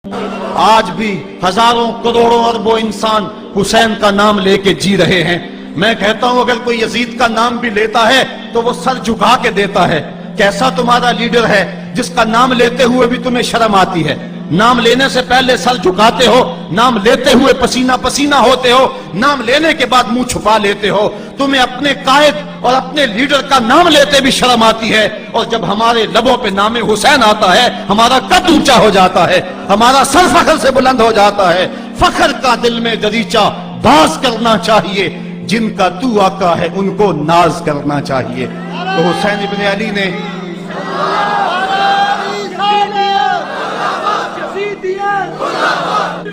آج بھی ہزاروں کروڑوں اربوں انسان حسین کا نام لے کے جی رہے ہیں۔ میں کہتا ہوں اگر کوئی یزید کا نام بھی لیتا ہے تو وہ سر جھکا کے دیتا ہے۔ کیسا تمہارا لیڈر ہے جس کا نام لیتے ہوئے بھی تمہیں شرم آتی ہے؟ نام لینے سے پہلے سر جھکاتے ہو، نام لیتے ہوئے پسینہ پسینہ ہوتے ہو، نام لینے کے بعد منہ چھپا لیتے ہو۔ تمہیں اپنے قائد اور اپنے لیڈر کا نام لیتے بھی شرم آتی ہے، اور جب ہمارے لبوں پہ نام حسین آتا ہے ہمارا قد اونچا ہو جاتا ہے، ہمارا سر فخر سے بلند ہو جاتا ہے۔ فخر کا دل میں دریچہ باز کرنا چاہیے، جن کا تو آقا ہے ان کو ناز کرنا چاہیے۔ تو حسین ابن علی نے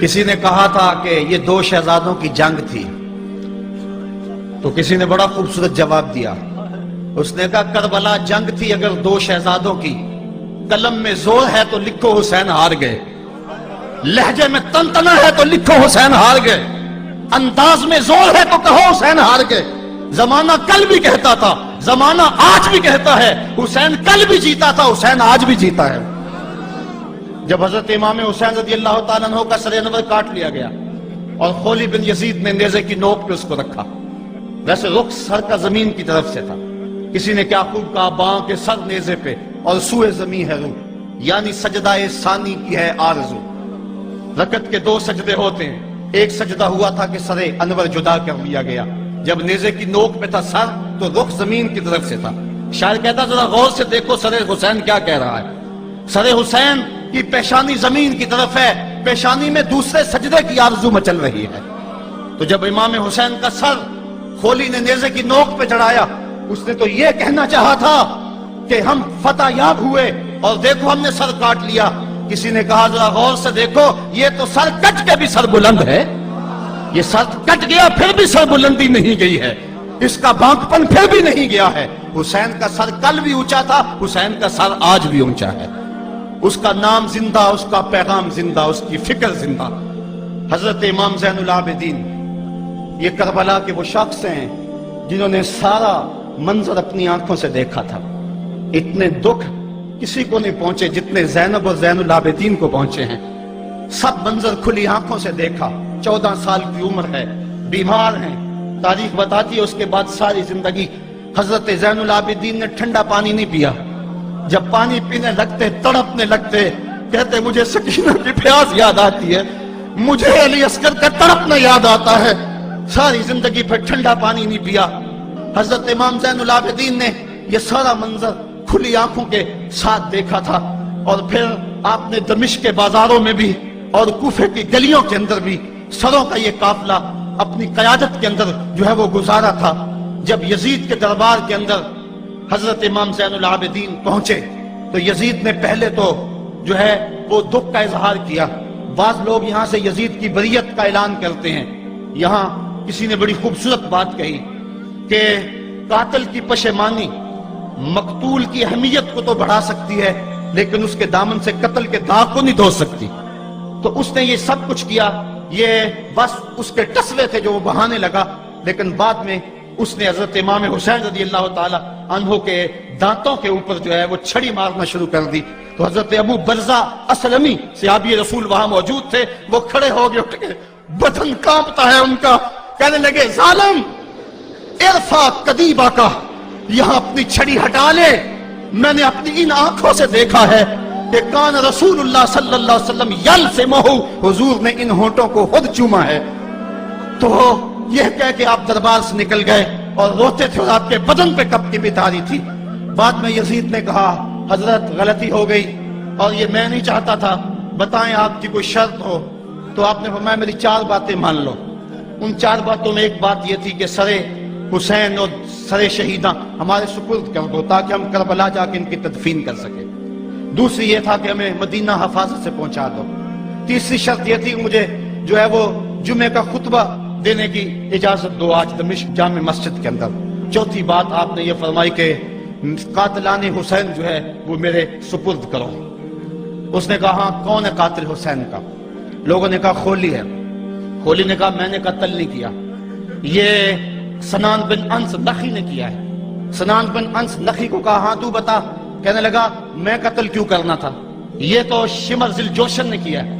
کسی نے کہا تھا کہ یہ دو شہزادوں کی جنگ تھی، تو کسی نے بڑا خوبصورت جواب دیا۔ اس نے کہا کربلا جنگ تھی اگر دو شہزادوں کی، قلم میں زور ہے تو لکھو حسین ہار گئے، لہجے میں تنتنا ہے تو لکھو حسین ہار گئے، انداز میں زور ہے تو کہو حسین ہار گئے۔ زمانہ کل بھی کہتا تھا، زمانہ آج بھی کہتا ہے، حسین کل بھی جیتا تھا، حسین آج بھی جیتا ہے۔ جب حضرت امام حسین رضی اللہ تعالیٰ عنہ کا سر انور کاٹ لیا گیا اور خولی بن یزید نے نیزے کی نوک پہ اس کو رکھا، ویسے رخ سر کا زمین کی طرف سے تھا، کسی نے کیا خوب کہا، باں کے سر نیزے پہ اور سوئے زمین ہے روح، یعنی سجدہ ثانی کی ہے آرزو۔ رکعت کے دو سجدے ہوتے ہیں، ایک سجدہ ہوا تھا کہ سر انور جدا کر لیا گیا، جب نیزے کی نوک پہ تھا سر تو رخ زمین کی طرف سے تھا۔ شاعر کہتا ذرا غور سے دیکھو سر حسین کیا کہہ رہا ہے، سر حسین کی پیشانی زمین کی طرف ہے، پیشانی میں دوسرے سجدے کی آرزو مچل رہی ہے۔ تو جب امام حسین کا سر خولی نے نیزے کی نوک پہ چڑھایا، اس نے تو یہ کہنا چاہا تھا کہ ہم فتح یاب ہوئے اور دیکھو ہم نے سر کاٹ لیا۔ کسی نے کہا ذرا غور سے دیکھو یہ تو سر کٹ کے بھی سر بلند ہے، یہ سر کٹ گیا پھر بھی سر بلندی نہیں گئی ہے، اس کا بانکپن پھر بھی نہیں گیا ہے۔ حسین کا سر کل بھی اونچا تھا، حسین کا سر آج بھی اونچا ہے، اس کا نام زندہ، اس کا پیغام زندہ، اس کی فکر زندہ۔ حضرت امام زین العابدین یہ کربلا کے وہ شخص ہیں جنہوں نے سارا منظر اپنی آنکھوں سے دیکھا تھا۔ اتنے دکھ کسی کو نہیں پہنچے جتنے زینب اور زین العابدین کو پہنچے ہیں۔ سب منظر کھلی آنکھوں سے دیکھا، 14 سال کی عمر ہے، بیمار ہیں، تاریخ بتاتی ہے اس کے بعد ساری زندگی حضرت زین العابدین نے ٹھنڈا پانی نہیں پیا، جب پانی پینے لگتے تڑپنے لگتے، کہتے مجھے سکینہ کی پیاس یاد آتی ہے، مجھے علی اصغر کا تڑپنا یاد آتا ہے، ساری زندگی پھر ٹھنڈا پانی نہیں پیا۔ حضرت امام زین العابدین نے یہ سارا منظر کھلی آنکھوں کے ساتھ دیکھا تھا، اور پھر آپ نے دمشق کے بازاروں میں بھی اور کوفے کی گلیوں کے اندر بھی سروں کا یہ قافلہ اپنی قیادت کے اندر جو ہے وہ گزارا تھا۔ جب یزید کے دربار کے اندر حضرت امام زین العابدین پہنچے تو یزید نے پہلے تو جو ہے وہ دکھ کا اظہار کیا۔ بعض لوگ یہاں سے یزید کی بریت کا اعلان کرتے ہیں۔ یہاں کسی نے بڑی خوبصورت بات کہی کہ قاتل کی پشیمانی مقتول کی اہمیت کو تو بڑھا سکتی ہے لیکن اس کے دامن سے قتل کے داغ کو نہیں دھو سکتی۔ تو اس نے یہ سب کچھ کیا، یہ بس اس کے ٹسلے تھے جو وہ بہانے لگا، لیکن بعد میں اس نے حضرت امام حسین رضی اللہ تعالی عنہ کے دانتوں کے اوپر جو ہے وہ چھڑی مارنا شروع کر دی۔ تو حضرت ابو برزہ اسلمی صحابی رسول وہاں موجود تھے، وہ کھڑے ہو گئے، اٹھ گئے، بدن کانپتا ہے ان کا، کہنے لگے ظالم ارفع قدیبہ کا، یہاں اپنی چھڑی ہٹا لے، میں نے اپنی ان آنکھوں سے دیکھا ہے کہ کان رسول اللہ صلی اللہ علیہ وسلم یلسمہ، حضور نے ان ہونٹوں کو خود چوما ہے۔ تو یہ کہہ کہ آپ دربار سے نکل گئے اور روتے تھے اور آپ کے بدن پہ کپ کی بھی تاری تھی۔ بعد میں یزید نے کہا حضرت غلطی ہو گئی اور یہ میں نہیں چاہتا تھا، بتائیں آپ کی کوئی شرط ہو۔ تو آپ نے فرمایا میری 4 باتیں مان لو۔ ان 4 باتوں میں ایک بات یہ تھی کہ سر حسین اور سر شہیداں ہمارے سپرد کر دو تاکہ ہم کربلا جا کے ان کی تدفین کر سکیں۔ دوسری یہ تھا کہ ہمیں مدینہ حفاظت سے پہنچا دو۔ تیسری شرط یہ تھی کہ مجھے جو ہے وہ جمعے کا خطبہ دینے کی اجازت دو آج دمشق جامع مسجد کے اندر۔ چوتھی بات آپ نے یہ فرمائی کہ قاتلان حسین جو ہے وہ میرے سپرد کرو۔ اس نے کہا ہاں کون ہے قاتل حسین کا؟ لوگوں نے کہا خولی ہے۔ خولی نے کہا میں نے قتل نہیں کیا، یہ سنان بن انس نخی نے کیا ہے۔ سنان بن انس نخی کو کہا ہاں تو بتا، کہنے لگا میں قتل کیوں کرنا تھا، یہ تو شمر ذی الجوشن نے کیا ہے۔